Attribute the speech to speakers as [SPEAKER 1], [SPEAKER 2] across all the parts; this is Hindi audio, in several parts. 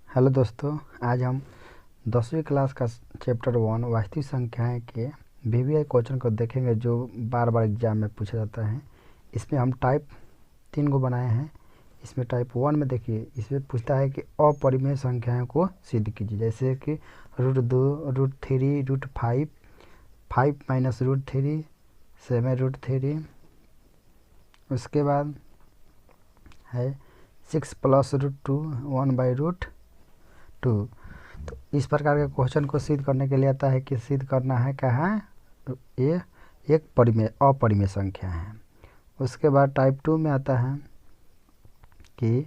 [SPEAKER 1] हेलो दोस्तों, आज हम 10वीं क्लास का चैप्टर 1 वास्तविक संख्याएं के वीवीआई क्वेश्चन को देखेंगे जो बार बार एग्जाम में पूछा जाता है। इसमें हम टाइप 3 को बनाए हैं। इसमें टाइप 1 में देखिए, इसमें पूछता है कि अपरिमेय संख्याओं को सिद्ध कीजिए, जैसे कि √2, √3, √5, 5 माइनस √3, 7 √3। उसके बाद है 6 प्लस √2, 1/√2। तो इस प्रकार के क्वेश्चन को सिद्ध करने के लिए आता है कि सिद्ध करना है क्या है, ये एक अपरिमेय संख्या है। उसके बाद टाइप 2 में आता है कि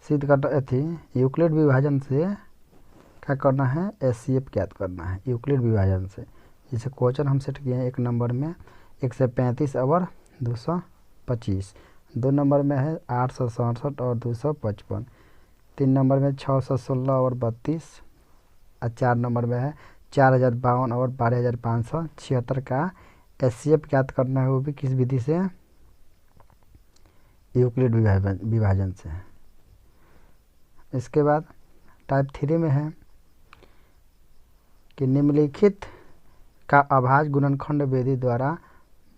[SPEAKER 1] सिद्ध करना थी यूक्लिड विभाजन से क्या करना है, एचसीएफ ज्ञात करना है यूक्लिड विभाजन से। जैसे क्वेश्चन हम सेट किए हैं, एक नंबर में 135 और 225, 2 नंबर में है 867 और 255, 3 नंबर में 616 और 32, और 4 नंबर में है 4052 और 12576 का एचसीएफ ज्ञात करना है, वो भी किस विधि से, यूक्लिड विभाजन से। इसके बाद टाइप 3 में है कि निम्नलिखित का अभाज्य गुणनखंड विधि द्वारा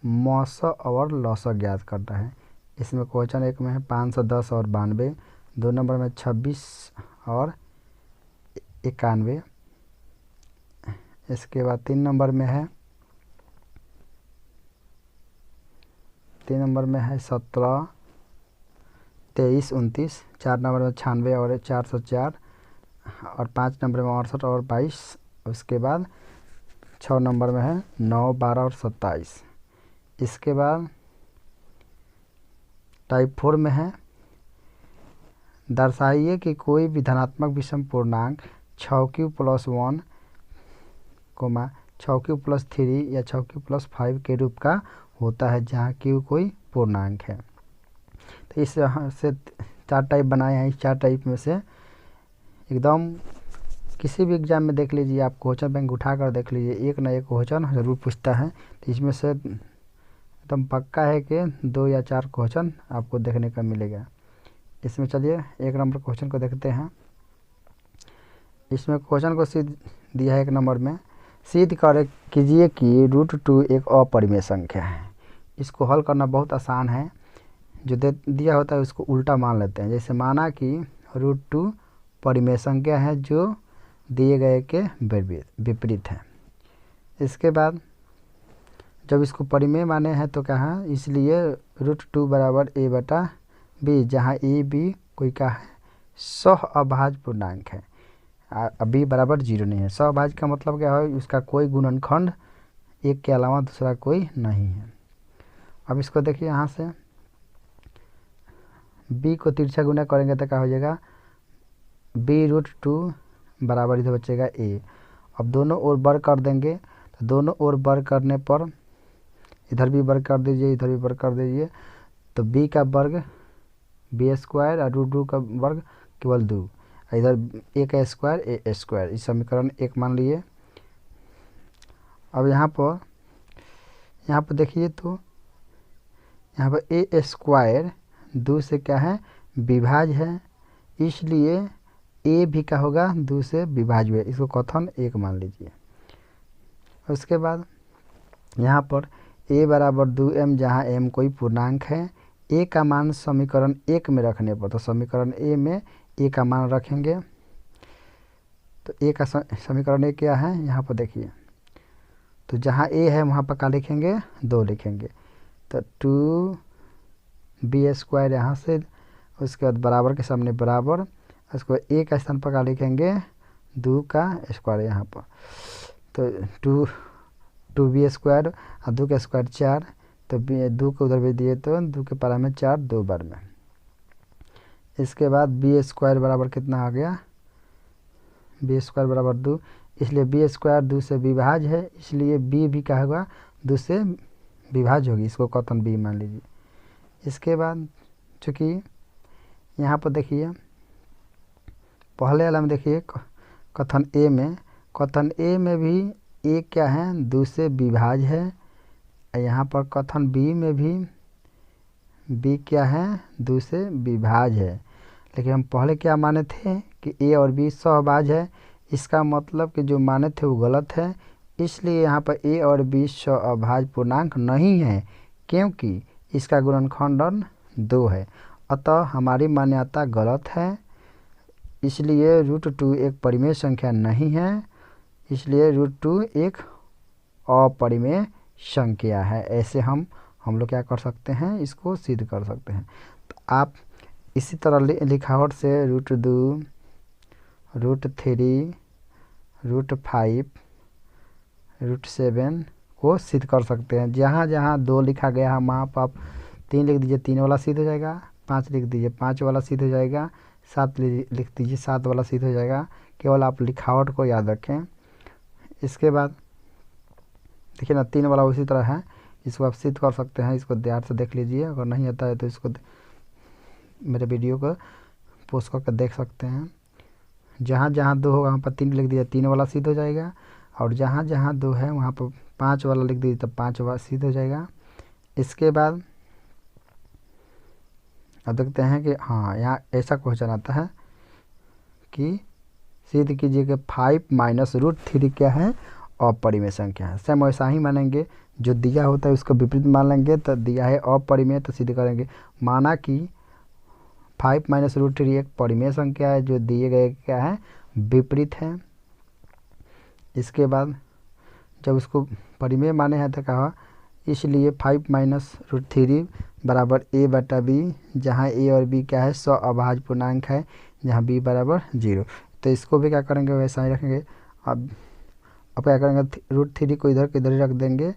[SPEAKER 1] मौस और लौस ज्ञात करना है। इसमें क्वेश्चन एक में है 510 और 92, 2 नंबर में 26 और 91। इसके बाद 3 नंबर में है 17, 23, 29, 4 नंबर में 96 और 404, और 5 नंबर में 68 और 22। उसके बाद 6 नंबर में है 9, 12 और 27। इसके बाद टाइप 4 में है दर्शाइए कि कोई भी धनात्मक विषम पूर्णांक 6q + 1, 6q + 3 या 6q + 5 के रूप का होता है जहाँ q कोई पूर्णांक है। तो इस से 4 टाइप बनाए हैं। इस 4 टाइप में से एकदम किसी भी एग्जाम में देख लीजिए, आप क्वेश्चन बैंक उठा कर देख लीजिए, एक ना एक क्वेश्चन ज़रूर पूछता है। तो इसमें से एकदम पक्का है कि 2 या 4 क्वेश्चन आपको देखने का मिलेगा। इसमें चलिए 1 नंबर क्वेश्चन को देखते हैं। इसमें क्वेश्चन को सिद्ध दिया है 1 नंबर में, सिद्ध कीजिए कि √2 एक अपरिमेय संख्या है। इसको हल करना बहुत आसान है। जो दिया होता है उसको उल्टा मान लेते हैं। जैसे माना कि √2 परिमेय संख्या है जो दिए गए के विपरीत है। इसके बाद जब इसको परिमेय माने हैं तो क्या है, इसलिए √2 बराबर a/b, जहाँ a b कोई क्या है, सह अभाज्य पूर्णांक है। b बराबर 0 नहीं है। सह अभाज्य का मतलब क्या है, उसका कोई गुणनखंड एक के अलावा दूसरा कोई नहीं है। अब इसको देखिए, यहाँ से b को तिरछा गुना करेंगे तो क्या हो जाएगा, b√2 बराबर इधर बचेगा a। अब दोनों ओर वर्ग कर देंगे, तो दोनों ओर वर्ग करने पर इधर भी वर्ग कर दीजिए, इधर भी वर्ग कर दीजिए, तो b का वर्ग b² और √2 का वर्ग केवल 2, इधर a का स्क्वायर a²। इस समीकरण 1 मान लिए। अब यहाँ पर देखिए, तो यहाँ पर a² 2 से क्या है, विभाज्य है, इसलिए a भी क्या होगा, 2 से विभाज्य है। इसको कथन 1 मान लीजिए। उसके बाद यहाँ पर a बराबर 2m, जहाँ m कोई पूर्णांक है। a का मान समीकरण 1 में रखने पर, तो समीकरण a में a का मान रखेंगे, तो a का समीकरण 1 क्या है, यहाँ पर देखिए, तो जहाँ a है वहाँ पर क्या लिखेंगे, 2 लिखेंगे, तो 2b² यहाँ से। उसके बाद बराबर के सामने बराबर, उसको a का स्थान पर क्या लिखेंगे, 2 का स्क्वायर यहाँ पर, तो 2b² और 2 का स्क्वायर 4, तो 2 को उधर भेज दिए तो 2 के पारा में 4, 2 बार में। इसके बाद b² बराबर कितना आ गया, b² बराबर 2, इसलिए b² 2 से विभाज्य है, इसलिए b भी क्या होगा, 2 से विभाज्य होगी। इसको कथन b मान लीजिए। इसके बाद चूँकि यहाँ पर देखिए, पहले वाला में देखिए कथन a में भी a क्या है, 2 से विभाज्य है। यहाँ पर कथन b में भी b क्या है, 2 से विभाज्य है। लेकिन हम पहले क्या माने थे कि ए और बी सहअभाज्य है, इसका मतलब कि जो माने थे वो गलत है। इसलिए यहाँ पर ए और बी सहअभाज्य पूर्णांक नहीं है, क्योंकि इसका गुणनखंड 2 है। अतः हमारी मान्यता गलत है। इसलिए √2 एक परिमेय संख्या नहीं है, इसलिए √2 एक अपरिमेय संख्या है। ऐसे हम लोग क्या कर सकते हैं, इसको सिद्ध कर सकते हैं। तो आप इसी तरह लिखावट से √2, √3, √5, √7 को सिद्ध कर सकते हैं। जहाँ जहाँ 2 लिखा गया है वहाँ पर आप 3 लिख दीजिए, 3 वाला सिद्ध हो जाएगा। 5 लिख दीजिए, 5 वाला सिद्ध हो जाएगा। 7 लिख दीजिए, 7 वाला सिद्ध हो जाएगा। केवल आप लिखावट को याद रखें। इसके बाद देखिए ना, 3 वाला उसी तरह है, इसको आप सिद्ध कर सकते हैं। इसको ध्यान से देख लीजिए, अगर नहीं आता है तो इसको मेरे वीडियो को पोस्ट करके देख सकते हैं। जहाँ जहाँ 2 होगा वहाँ पर 3 लिख दिया, 3 वाला सिद्ध हो जाएगा। और जहाँ जहाँ 2 है वहाँ पर 5 वाला लिख दीजिए, तो 5 वाला सिद्ध हो जाएगा। इसके बाद अब देखते हैं कि हाँ, यहाँ ऐसा क्वेश्चन आता है कि सिद्ध कीजिए कि 5 माइनस √3 क्या है, अपरिमेय संख्या है। सेम वैसा ही मानेंगे, जो दिया होता है उसको विपरीत मान लेंगे। तो दिया है अपरिमेय, तो सिद्ध करेंगे। माना कि 5 माइनस √3 एक परिमेय संख्या है, जो दिए गए क्या है, विपरीत है। इसके बाद जब उसको परिमेय माने हैं तो कहा, इसलिए 5 माइनस √3 बराबर a/b, जहाँ a और b क्या है, सहअभाज्य पूर्णांक है, जहाँ b बराबर 0। तो इसको भी क्या करेंगे, वैसा ही रखेंगे। अब क्या करेंगे, √3 को इधर के इधर ही रख देंगे,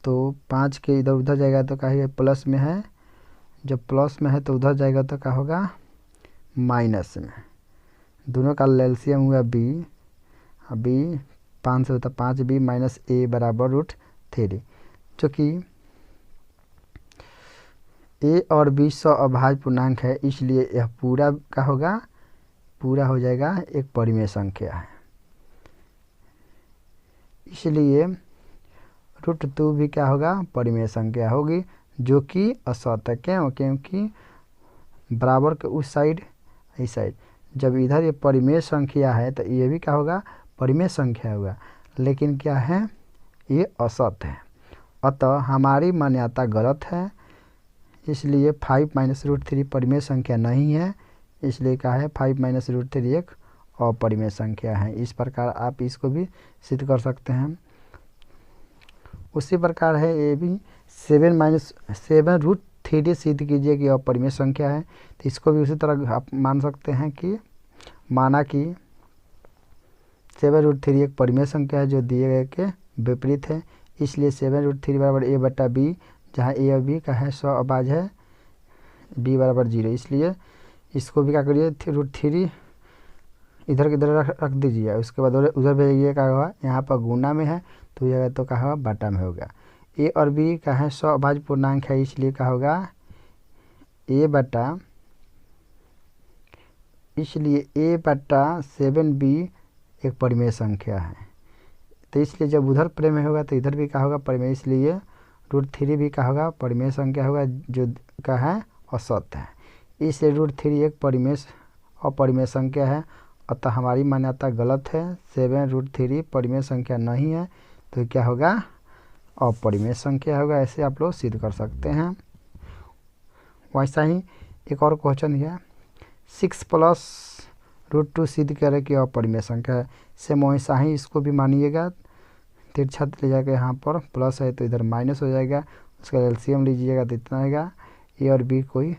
[SPEAKER 1] तो 5 के इधर उधर जाएगा तो क्या है, प्लस में है। जब प्लस में है तो उधर जाएगा तो क्या होगा, माइनस में। दोनों का एलसीएम हुआ b, b 5 से होता 5b माइनस a बराबर √3। चूँकि a और b सहअभाज्य पूर्णांक है, इसलिए यह पूरा क्या होगा, पूरा हो जाएगा एक परिमेय संख्या है। इसलिए √2 भी क्या होगा, परिमेय संख्या होगी, जो कि असत है। क्यों, क्योंकि बराबर के उस साइड, इस साइड, जब इधर ये परिमेय संख्या है तो ये भी क्या होगा, परिमेय संख्या होगा। लेकिन क्या है, ये असत है। अतः हमारी मान्यता गलत है। इसलिए 5 माइनस √3 परिमेय संख्या नहीं है। इसलिए क्या है, 5 माइनस √3 एक अपरिमेय संख्या है। इस प्रकार आप इसको भी सिद्ध कर सकते हैं। उसी प्रकार है ये भी, 7 √3 सिद्ध कीजिए कि अपरिमेय संख्या है। तो इसको भी उसी तरह आप मान सकते हैं कि माना कि 7 √3 एक परिमेय संख्या है, जो दिए गए के विपरीत है। इसलिए 7 √3 बराबर a/b, जहाँ a और b का है सहअभाज्य है, b बराबर 0। इसलिए इसको भी क्या करिए, √3 इधर के इधर रख दीजिए। उसके बाद उधर भेजिए, क्या होगा, यहाँ पर गुना में है तो यह तो क्या होगा, बटा में होगा। a और b का है सहअभाज्य पूर्णांक है, इसलिए क्या होगा, इसलिए a/7b एक परिमेय संख्या है। तो इसलिए जब उधर परिमेय होगा तो इधर भी क्या होगा, परिमेय। इसलिए √3 भी क्या होगा, परिमेय संख्या होगा, जो क्या है, असत है। इसलिए √3 एक अपरिमेय संख्या है। अतः हमारी मान्यता गलत है। 7 √3 परिमेय संख्या नहीं है, तो क्या होगा, अपरिमेय संख्या होगा। ऐसे आप लोग सिद्ध कर सकते हैं। वैसा ही एक और क्वेश्चन है, 6 प्लस √2 सिद्ध करें कि अपरिमेय संख्या है। सेम वैसा ही इसको भी मानिएगा। तिरछा ले जाकर यहाँ पर प्लस है तो इधर माइनस हो जाएगा, उसका एलसीएम लीजिएगा तो इतना आएगा। ए और बी कोई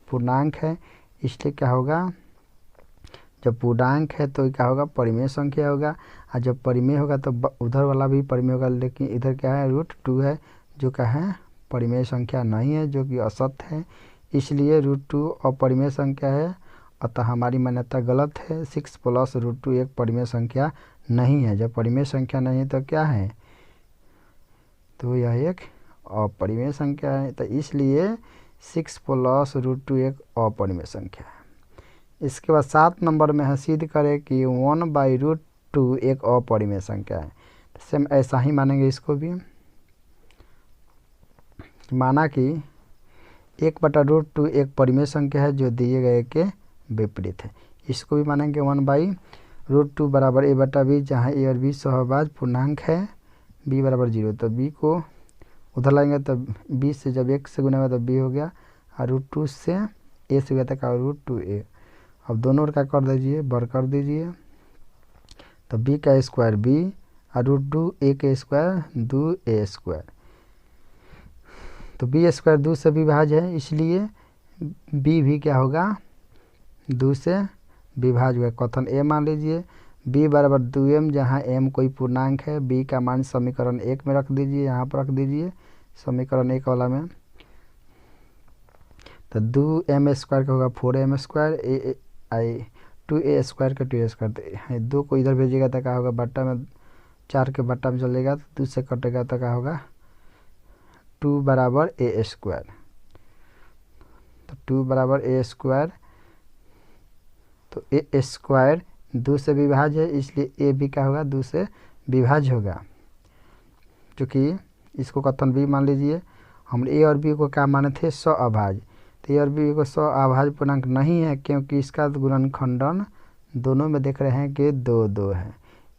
[SPEAKER 1] पूर्णांक है, इसलिए क्या होगा, जब पूर्णांक है तो क्या होगा, परिमेय संख्या होगा। और जब परिमेय होगा तो उधर वाला भी परिमेय होगा। लेकिन इधर क्या है, √2 है, जो क्या है, परिमेय संख्या नहीं है, जो कि असत है। इसलिए √2 अपरिमेय संख्या है। अतः हमारी मान्यता गलत है। 6 प्लस √2 एक परिमेय संख्या नहीं है। जब परिमेय संख्या नहीं है तो क्या है, तो यह एक अपरिमेय संख्या है। तो इसलिए 6 प्लस √2 एक अपरिमेय संख्या है। इसके बाद 7 नंबर में है, सिद्ध करें कि 1/√2 एक अपरिमेय संख्या है। सेम ऐसा ही मानेंगे इसको भी। माना कि 1/√2 एक परिमेय संख्या है, जो दिए गए के विपरीत है। इसको भी मानेंगे 1/√2 बराबर a बटा b, जहाँ a और b सहभाज्य पूर्णांक है, b बराबर 0। तो b को उधर लाएंगे तो b से जब 1 से गुना होगा तो b हो गया, और √2 से a से गया था का √2a। अब दोनों का कर दीजिए, बर कर दीजिए, तो b का स्क्वायर b और √2a का स्क्वायर 2a²। तो b स्क्वायर 2 से विभाज्य है, इसलिए b भी क्या होगा, 2 से विभाज्य हुआ। कथन a मान लीजिए, b बराबर 2m, जहाँ m कोई पूर्णांक है, b का मान समीकरण 1 में रख दीजिए, यहाँ पर रख दीजिए समीकरण 1 वाला में। तो 2m² का होगा 4m², 2a² का 2a², 2 को इधर भेजिएगा तो क्या होगा, बट्टा में 4 के बट्टा में चलेगा तो 2 से कटेगा तो क्या होगा, 2 बराबर a²। तो 2 बराबर a², तो a² 2 से विभाज्य है, इसलिए a भी क्या होगा, 2 से विभाज्य होगा। क्योंकि इसको कथन b मान लीजिए, हम a और b को क्या माने थे, सहअभाज्य। तो a और b को सहअभाज्य पूर्णांक नहीं है, क्योंकि इसका गुणनखंडन दोनों में देख रहे हैं कि 2 है,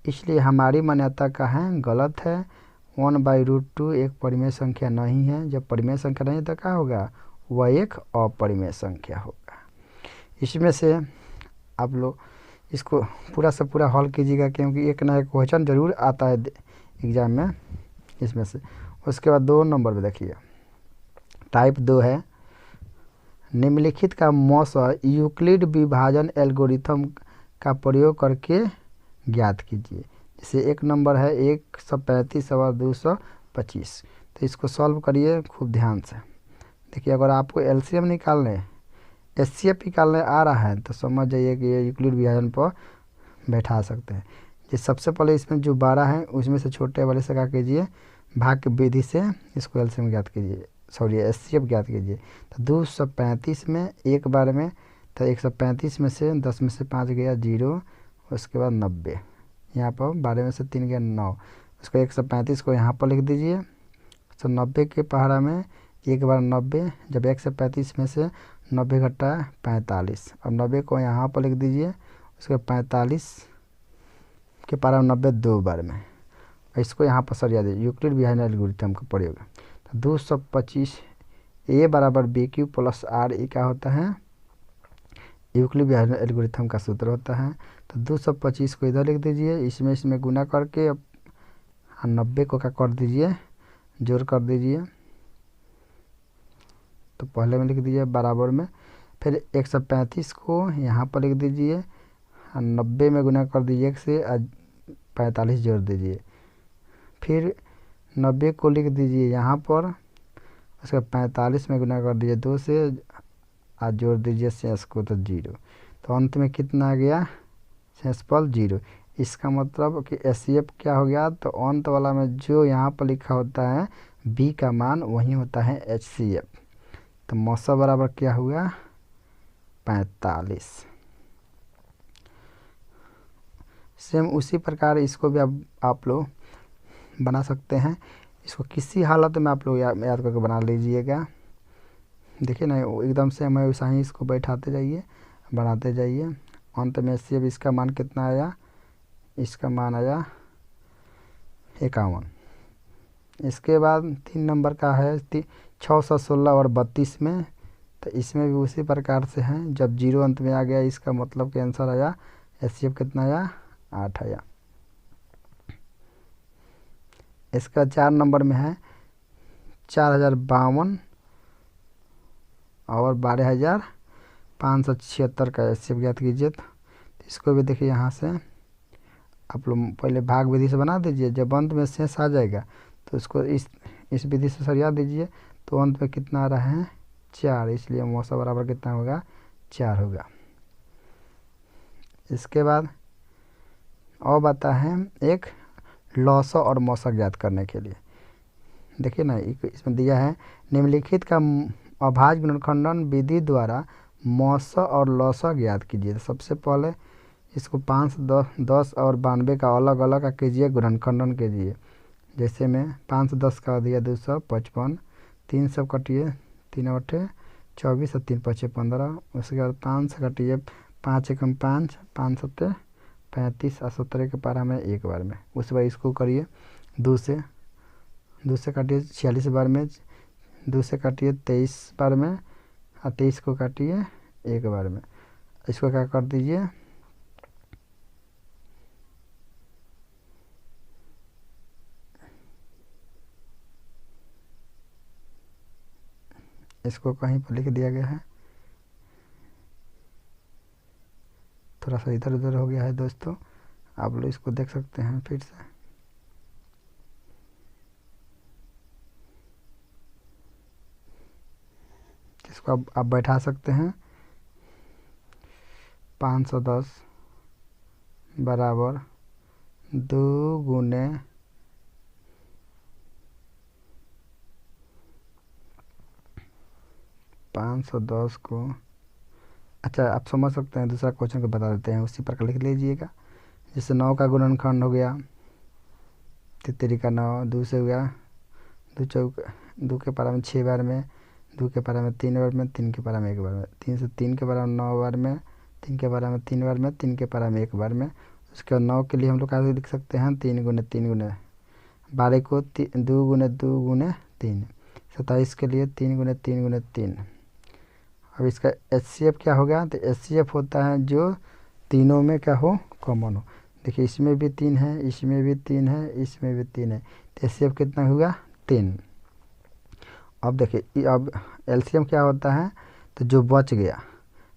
[SPEAKER 1] इसलिए हमारी मान्यता का है गलत है। 1/√2 एक परिमेय संख्या नहीं है। जब परिमेय संख्या नहीं तो क्या होगा, वह एक अपरिमेय संख्या होगा। इसमें से आप लोग इसको पूरा से पूरा हल कीजिएगा, क्योंकि एक ना एक क्वेश्चन जरूर आता है एग्जाम में इसमें से। उसके बाद 2 नंबर पे देखिए, टाइप 2 है, निम्नलिखित का मौसा यूक्लिड विभाजन एल्गोरिथम का प्रयोग करके ज्ञात कीजिए। जैसे 1 नंबर है 135 और 225। तो इसको सॉल्व करिए खूब ध्यान से। देखिए, अगर आपको एलसीएम निकालने, एचसीएफ निकालने आ रहा है तो समझ जाइए कि ये यूक्लिड विभाजन पर बैठा सकते हैं। ये सबसे पहले इसमें जो 12 है उसमें से छोटे वाले से क्या कीजिए, भाग की विधि से इसको एलसीएम ज्ञात कीजिए, सॉरी एचसीएफ ज्ञात कीजिए। तो 235 में एक बार में, तो 135 में से 10 में से 5 गया 0, उसके बाद 90, यहाँ पर 12 में से 3 गया 9, उसको 135 को यहाँ पर लिख दीजिए। तो 90 के पहाड़ा में एक बार 90, जब 135 में से 90 घटा 45, अब 90 को यहाँ पर लिख दीजिए, उसके 45 के पहाड़ा में 90 2 बार में, इसको यहाँ पर सरिया दीजिए, यूक्लिड विभाजन एल्गोरिथम का प्रयोग। तो 225 a बराबर b³ प्लस r, ये क्या होता है, यूक्लिड विभाजन एल्गोरिथम का सूत्र होता है। तो 225 को इधर लिख दीजिए, इसमें गुना करके अब 90 को क्या कर दीजिए, जोड़ कर दीजिए। तो पहले में लिख दीजिए बराबर में, फिर 135 को यहाँ पर लिख दीजिए, 90 में गुना कर दीजिए 1 से, 45 जोड़ दीजिए, फिर 90 को लिख दीजिए यहाँ पर, उसके 45 में गुना कर दीजिए 2 से, आज जोड़ दीजिए शेष को तो 0। तो अंत में कितना आ गया, शेषफल 0। इसका मतलब कि एचसीएफ क्या हो गया, तो अंत वाला में जो यहाँ पर लिखा होता है b का मान वही होता है एचसीएफ। तो मौसा बराबर क्या हुआ, 45। सेम उसी प्रकार इसको भी आप लोग बना सकते हैं। इसको किसी हालत में आप लोग याद करके बना लीजिएगा। देखिए ना, एकदम से हमें वैसा ही इसको बैठाते जाइए, बढ़ाते जाइए। अंत में से अब इसका मान कितना आया, इसका मान आया 51। इसके बाद 3 नंबर का है 616 और 32 में, तो इसमें भी उसी प्रकार से है। जब 0 अंत में आ गया, इसका मतलब कि आंसर आया, एचसीएफ कितना आया, 8 आया। इसका 4 नंबर में है 4052 और 12576 का एचसीएफ ज्ञात कीजिए। तो इसको भी देखिए, यहाँ से आप लोग पहले भाग विधि से बना दीजिए, जब अंत में शेष आ जाएगा तो इसको इस विधि से सरिया दीजिए। तो अंत में कितना आ रहा है, 4, इसलिए मौसा बराबर कितना होगा, 4 होगा। इसके बाद अब आता है एक लॉसा और मौसा ज्ञात करने के लिए। देखिए ना, इसमें दिया है, निम्नलिखित का अभाज्य गुणनखंडन विधि द्वारा मौसा और लॉसा ज्ञात कीजिए। तो सबसे पहले इसको 5, 10 और 92 का अलग अलग का कीजिए, गुणनखंडन कीजिए। जैसे में 5 10 का दिया 255, 3 सब कटिए, 3 8 24 और 3 5 15। उसके बाद 5 से काटिए, 5 एकम 5, 5 सत्ते 35 और 17 के पारा में एक बार में। उसके बाद इसको करिए 2 से काटिए 46 बार में, 2 से काटिए 23 बार में, और 23 को काटिए एक बार में। इसको क्या कर दीजिए, इसको कहीं पर लिख दिया गया है, थोड़ा सा इधर उधर हो गया है दोस्तों, आप लोग इसको देख सकते हैं फिर से। इसको आप बैठा सकते हैं। 510 बराबर 2 गुने 510 को, अच्छा आप समझ सकते हैं, दूसरा क्वेश्चन को बता देते हैं, उसी प्रकार लिख लीजिएगा। जैसे 9 का गुणनखंड हो गया, 3 का 9, 2 से हो गया 2 चौक 2 के पारा में 6 बार में, 2 के पारा में 3 बार में, 3 के पारा में 1 बार में, 3 से 3 के पारा में 9 बार में, 3 के पारा में 3 बार में, 3 के पारा में 1 बार में। उसके बाद 9 के लिए हम लोग कैसे लिख सकते हैं, 3 गुने 3 गुने 12 को 2 गुने 2 गुने 3, 27 के लिए 3 गुने 3 गुने 3। अब इसका HCF क्या हो गया, तो HCF होता है जो तीनों में क्या हो, कॉमन हो। देखिए इसमें भी 3 है, इसमें भी 3 है, इसमें भी 3 है, तो HCF कितना होगा, 3। अब देखिए अब LCM क्या होता है, तो जो बच गया,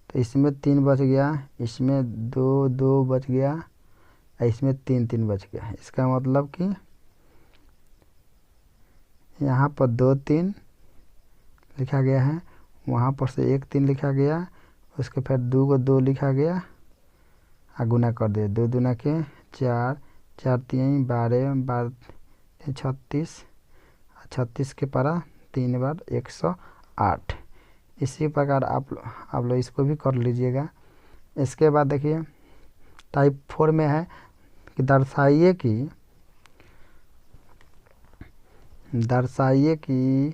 [SPEAKER 1] तो इसमें 3 बच गया, इसमें 2 2 बच गया, इसमें 3 3 बच गया। इसका मतलब कि यहाँ पर 2 3 लिखा गया है, वहाँ पर से 1 3 लिखा गया, उसके फिर 2 को 2 लिखा गया, और गुना कर दिया, 2 दूना के 4, 4 3 12, 12 36, 36 के पारा 3 बार 108। इसी प्रकार आप लोग इसको भी कर लीजिएगा। इसके बाद देखिए टाइप 4 में है कि दर्शाइए कि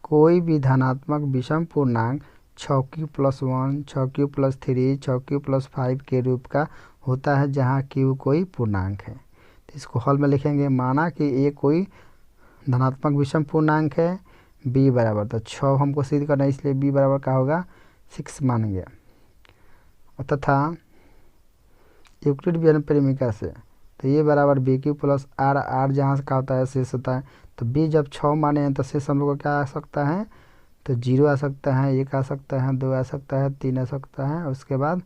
[SPEAKER 1] कोई भी धनात्मक विषम पूर्णांक 6q+1, 6q+3, 6q+5 के रूप का होता है जहाँ q कोई पूर्णांक है। तो इसको हल में लिखेंगे, माना कि ए कोई धनात्मक विषम पूर्णांक है, b बराबर, तो 6 हमको सिद्ध करना है, इसलिए b बराबर का होगा 6 मान गया। और तथा यूक्लिड विभेदन परिमीका से, तो ये बराबर BQ+R, R जहाँ से का होता है शेष होता है, तो b जब 6 माने हैं तो शेष हम लोग को क्या आ सकता है, तो 0 आ सकता है, 1 आ सकता है, 2 आ सकता है, 3 आ सकता है, उसके बाद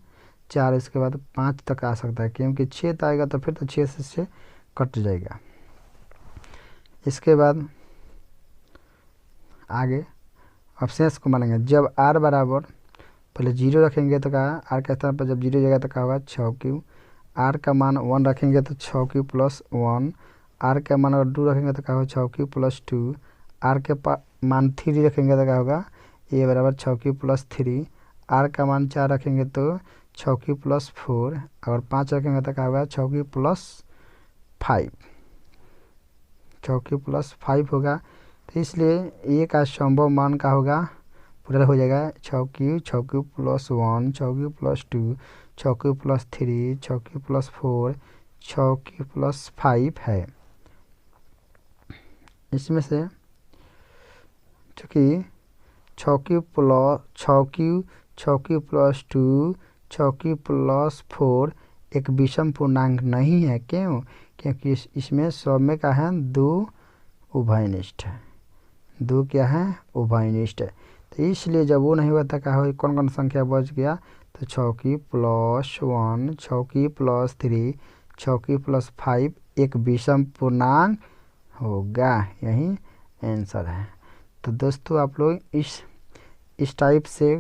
[SPEAKER 1] 4, इसके बाद 5 तक आ सकता है, क्योंकि 6 आएगा तो फिर तो 6 से 6 कट जाएगा। इसके बाद आगे अब शेष को मानेंगे, जब r बराबर पहले 0 रखेंगे तो क्या, r के स्थान पर जब 0 जाएगा तो क्या होगा 6q, r का मान 1 रखेंगे तो 6q+1, r का मान अगर 2 रखेंगे तो क्या होगा 6q+2, r के मान 3 रखेंगे तो क्या होगा a बराबर 6q+3, r का मान 4 रखेंगे तो 6q+4, अगर 5 रखेंगे तो क्या होगा 6q+5, 6q+5 होगा। तो इसलिए a का संभव मान का होगा, पूरा हो जाएगा 6q, 6q+1, 6q+2, 6q+3, 6q+4, 6q+5 है। इसमें से चूँकि 6q+2, 6q+4 एक विषम पूर्णांक नहीं है, क्यों, क्योंकि इसमें सब में क्या है, 2 उभयनिष्ठ है, 2 क्या है, उभयनिष्ठ है। तो इसलिए जब वो नहीं होता क्या हो, कौन कौन संख्या बच गया, तो 6q+1, 6q+3, 6q+5 एक विषम पूर्णांक होगा, यही आंसर है। तो दोस्तों आप लोग इस टाइप से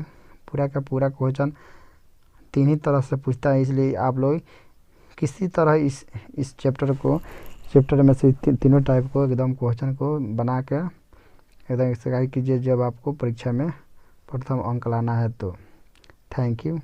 [SPEAKER 1] पूरा का पूरा क्वेश्चन 3 ही तरह से पूछता है, इसलिए आप लोग किसी तरह इस चैप्टर में से तीनों टाइप को एकदम क्वेश्चन को बना के एकदम एक्सरसाइज कीजिए, जब आपको परीक्षा में प्रथम अंक लाना है तो। Thank you.